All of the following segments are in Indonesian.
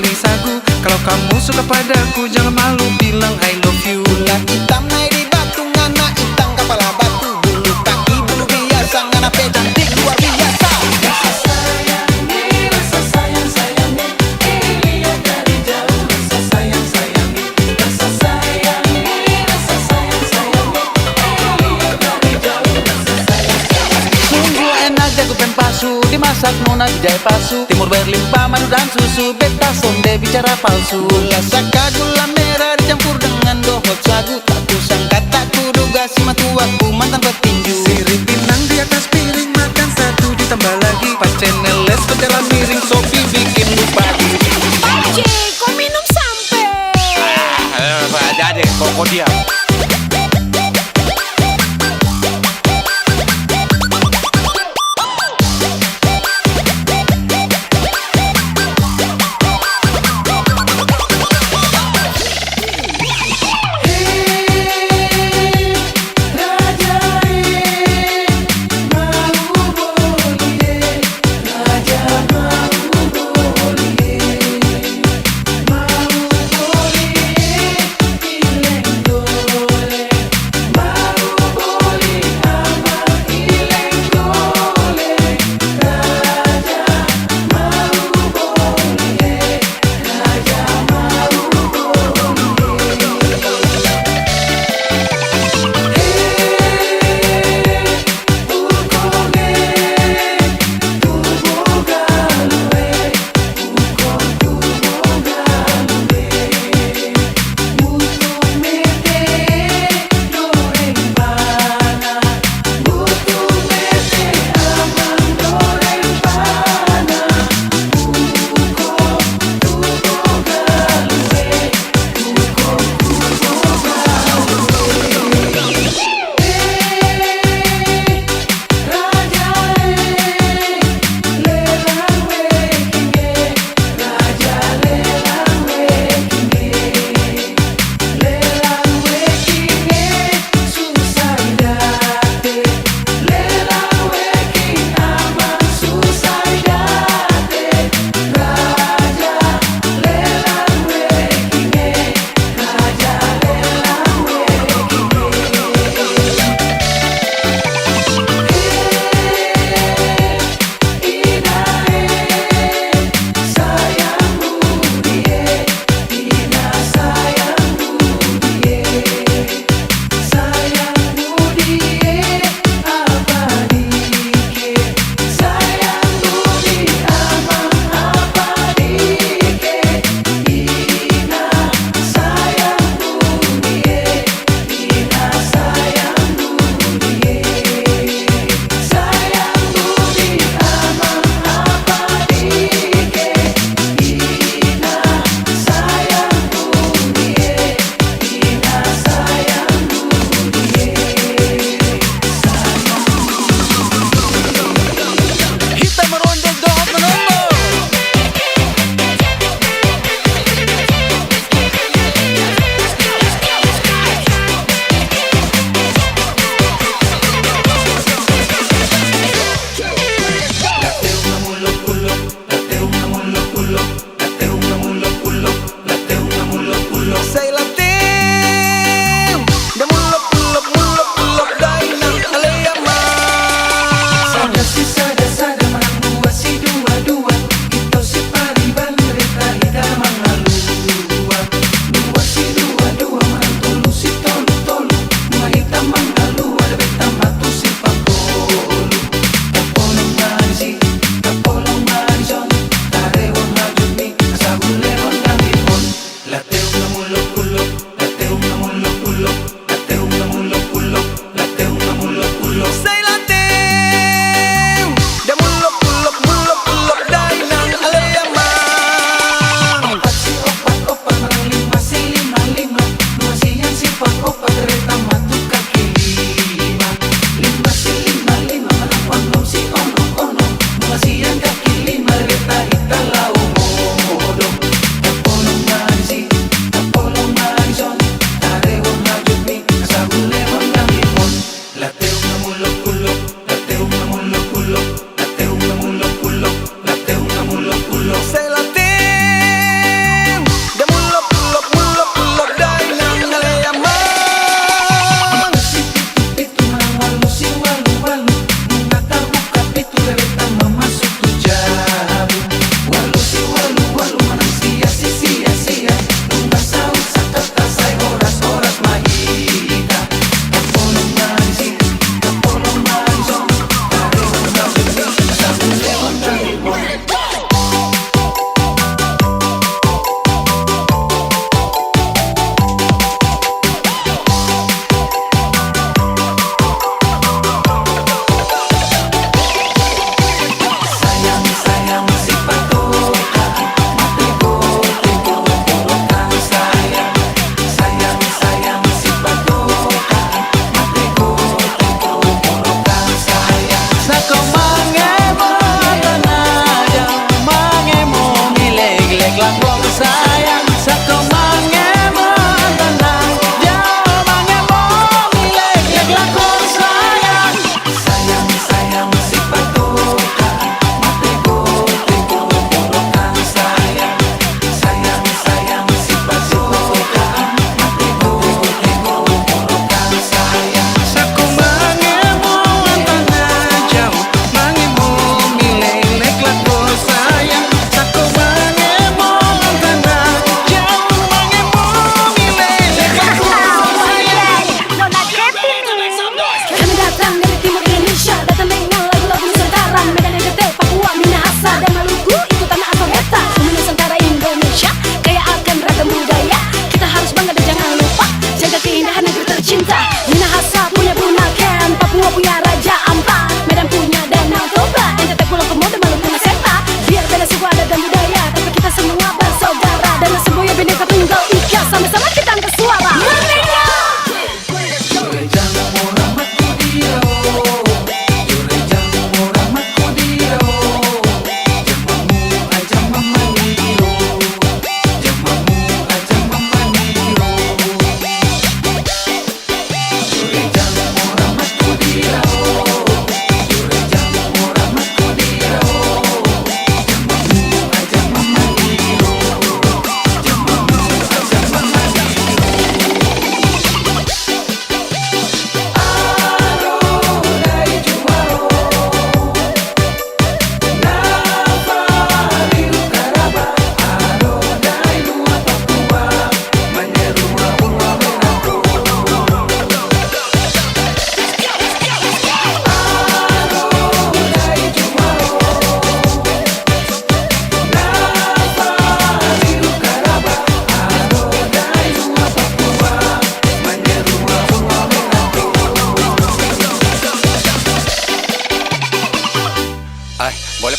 beli sagu. Kalau kamu suka padaku, jangan malu bilang I love you. Gula hitam naik di batu, ngana hitam kepala batu. Bulu kaki bulu biasa, ngana pe cantik luar biasa. Rasa sayang sayangi, lihat dari jauh. Rasa sayang sayangi, rasa sayangi, rasa sayang sayangi, lihat dari jauh. Rasa sayang sayangi. Sungguh enak jago pen pasu, dimasak nona dijahit pasu. Timur berlimpah madu dan susu, beta sonde bicara palsu. Gula saka gula merah dicampur dengan dohot sagu. Tak kusangka tak kuduga si matuaku mantan petinju. Sirih pinang di atas piring, makan satu ditambah lagi. Paceneles ke dalam miring, Sofi bikin lupa diri. Pace, kau minum sampai. Ada deh, kok diam.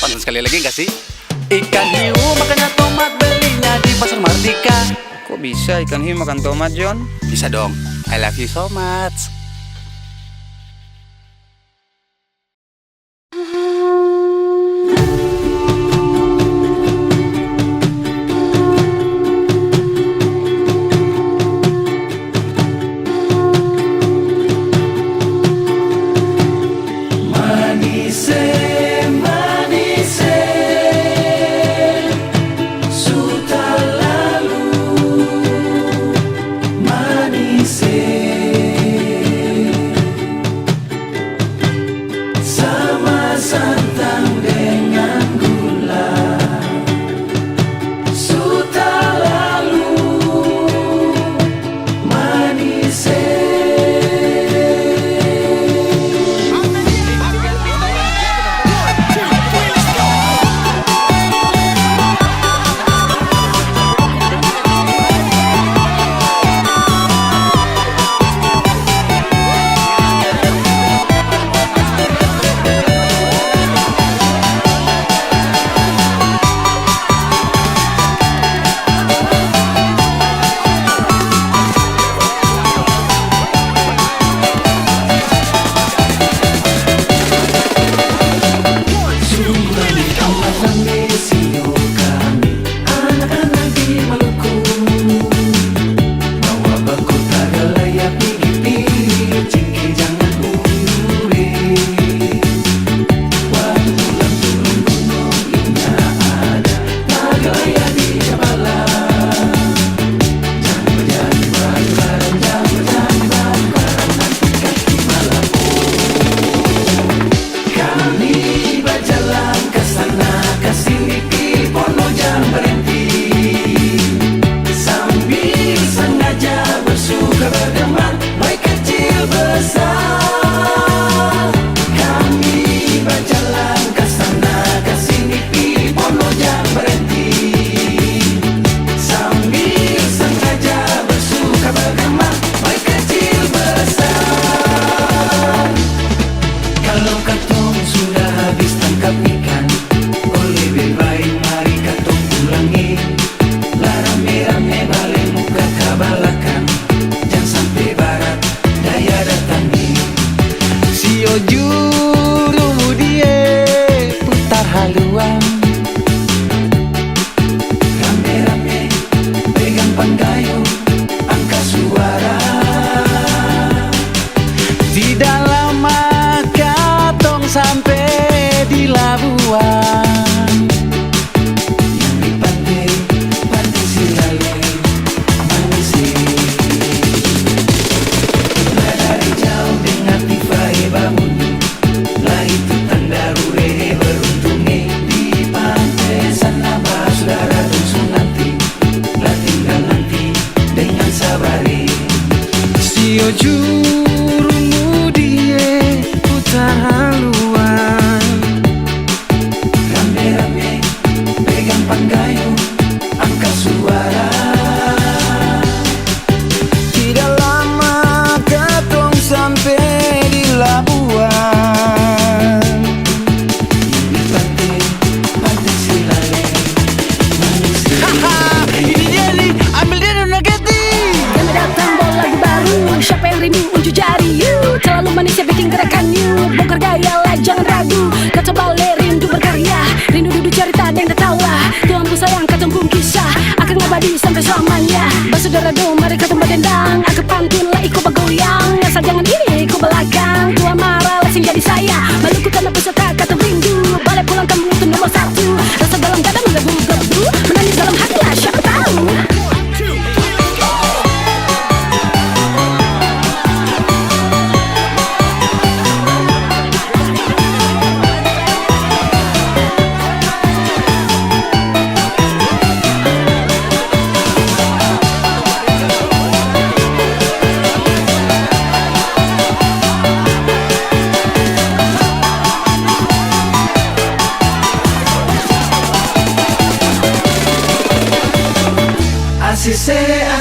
Pantun sekali lagi gak sih? Ikan hiu makannya tomat, belinya di pasar Mardika. Kok bisa ikan hiu makan tomat, John? Bisa dong. I love you so much.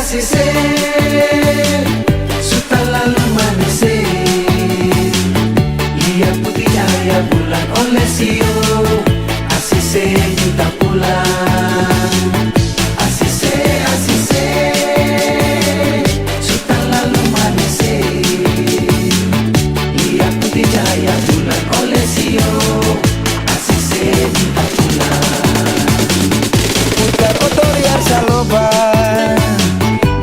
Asise sudah lalu manise, lihat putih cahaya bulan oleh sio. Asise minta pulang. Asise Sultan lalu manise. Lihat putih cahaya bulan oleh Sio. Asise minta pulang. Putar otoriar saloba,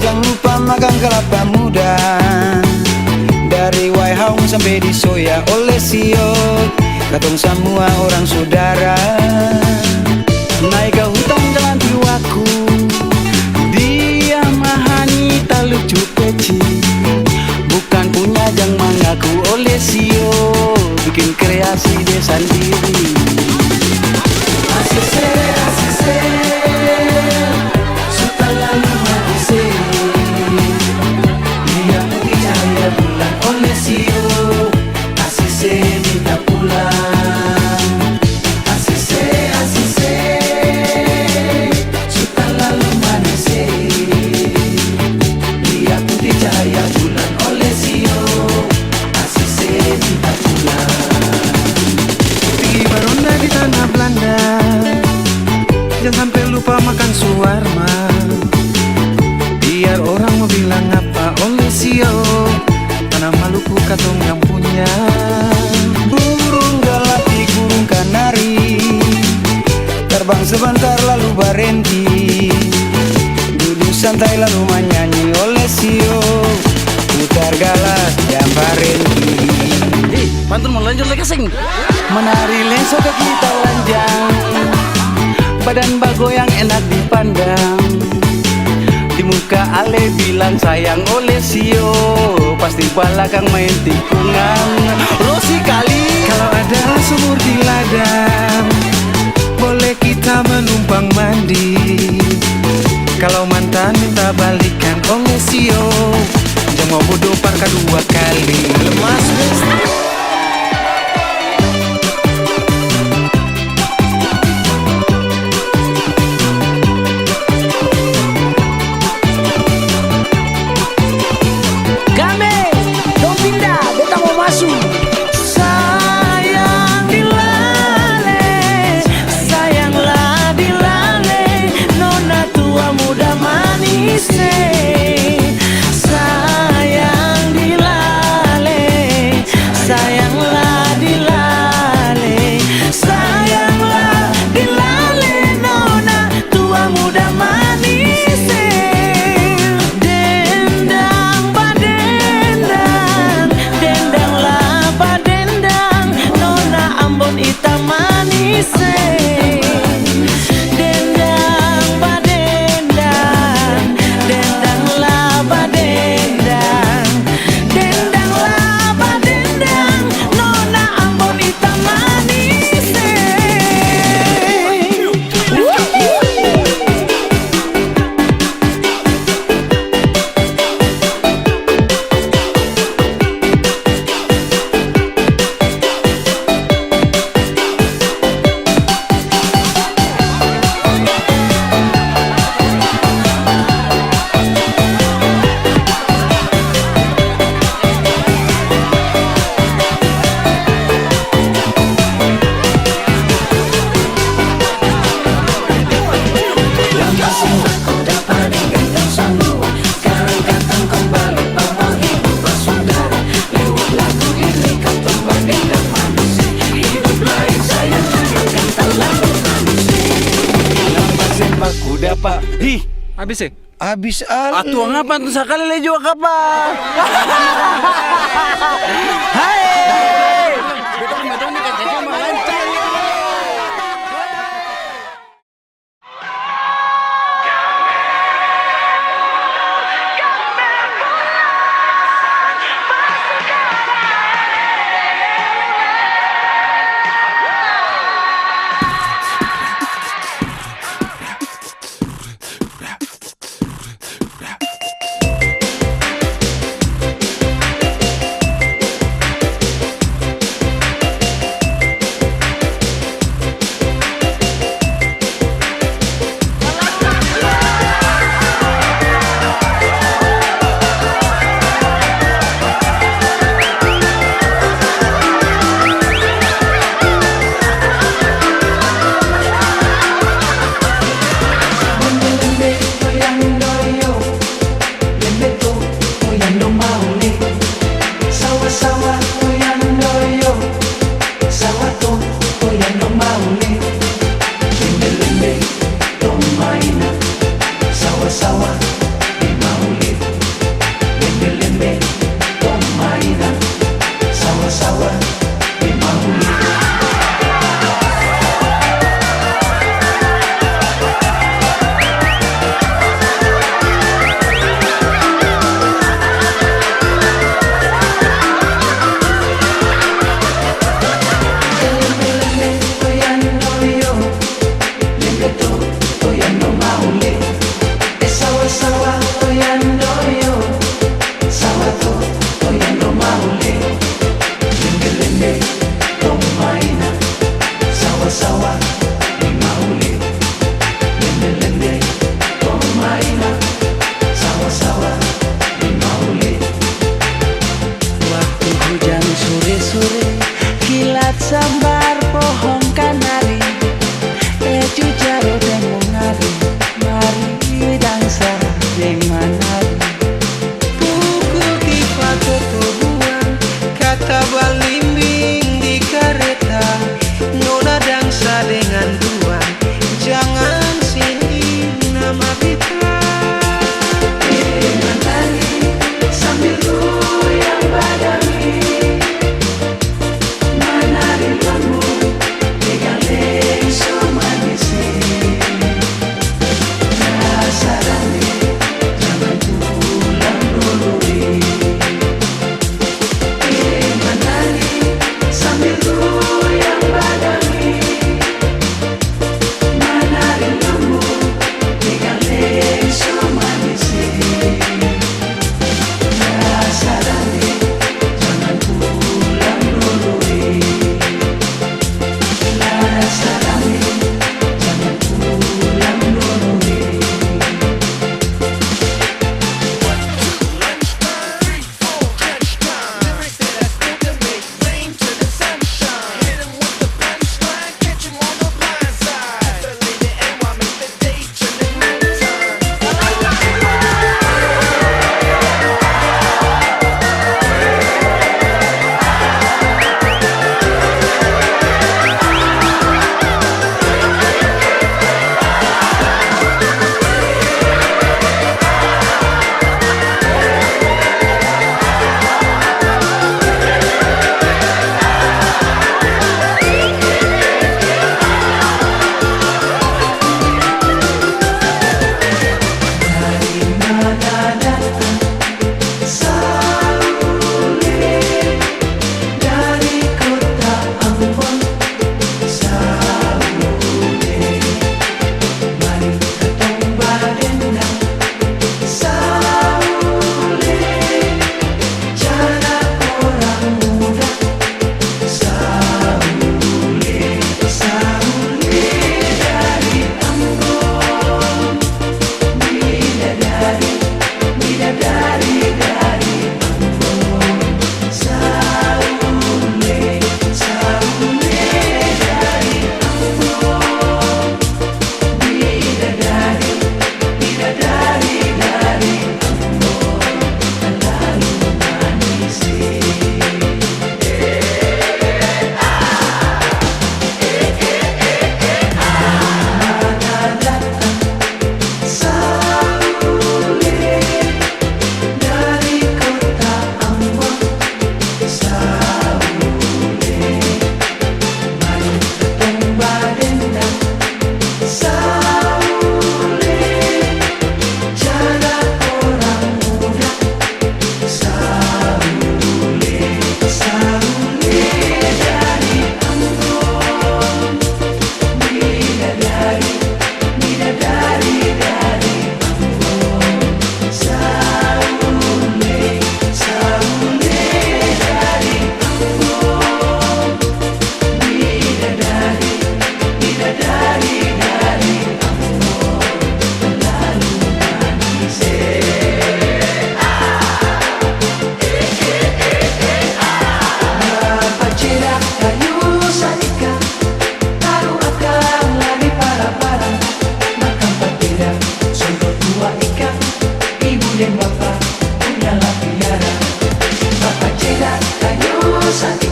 jangan lupa makan kelapa muda. Dari Waihaung sampai di Soya oleh Sio, katong semua orang saudara. Naik ke hutan jalan tiwaku, dia mahani tak lucu peci. Bukan punya jang mengaku oleh Sio, bikin kreasi dia sendiri. Asise Sultan lalu manise. Lihat putih cahaya bulan oleh Sio. Asise minta pulang. Asise Sultan lalu manise. Lihat putih cahaya bulan oleh Sio. Asise minta pulang. Tinggi baronda di tanah Belanda, jangan sampai lupa makan suarma. Biar orang mau bilang apa oleh Sio, tanah Maluku katong yang punya. Burung galati, burung kanari, terbang sebentar lalu berhenti. Duduk santai lalu menyanyi oleh Sio. Putar galas dan berhenti. Pantun mau lanjut lagi sing. Menari lenso ke kita lanjang, badan bagoyang enak dipandang. Di muka Ale bilang sayang oleh Sio, pasti balakang main tikungan. Rosi kali Kalau ada sumur di ladang, boleh kita menumpang mandi. Kalau mantan minta balikan oleh Sio, jangan mau bodoh parka 2 kali. lemas besti. Game, dong pindah, beta mau masuk. Sayang dilale, sayanglah dilale, nona tua muda manis. Sayang dilale, sayanglah dilale, sayanglah dilale, nona tua muda manis. Dendang badendang, dendanglah badendang, nona Ambon hitam manis. Dendang badendang, dendanglah badendang, dendanglah badendang, nona Ambon hitam manis. Kuda pak, ih Habis ya? habis al. Atuh ngapa tuh sekali le juga kapal. Hai. Betul nih katanya mah lancar. Bapak punyalah piara. Bapak cedak kayu sakit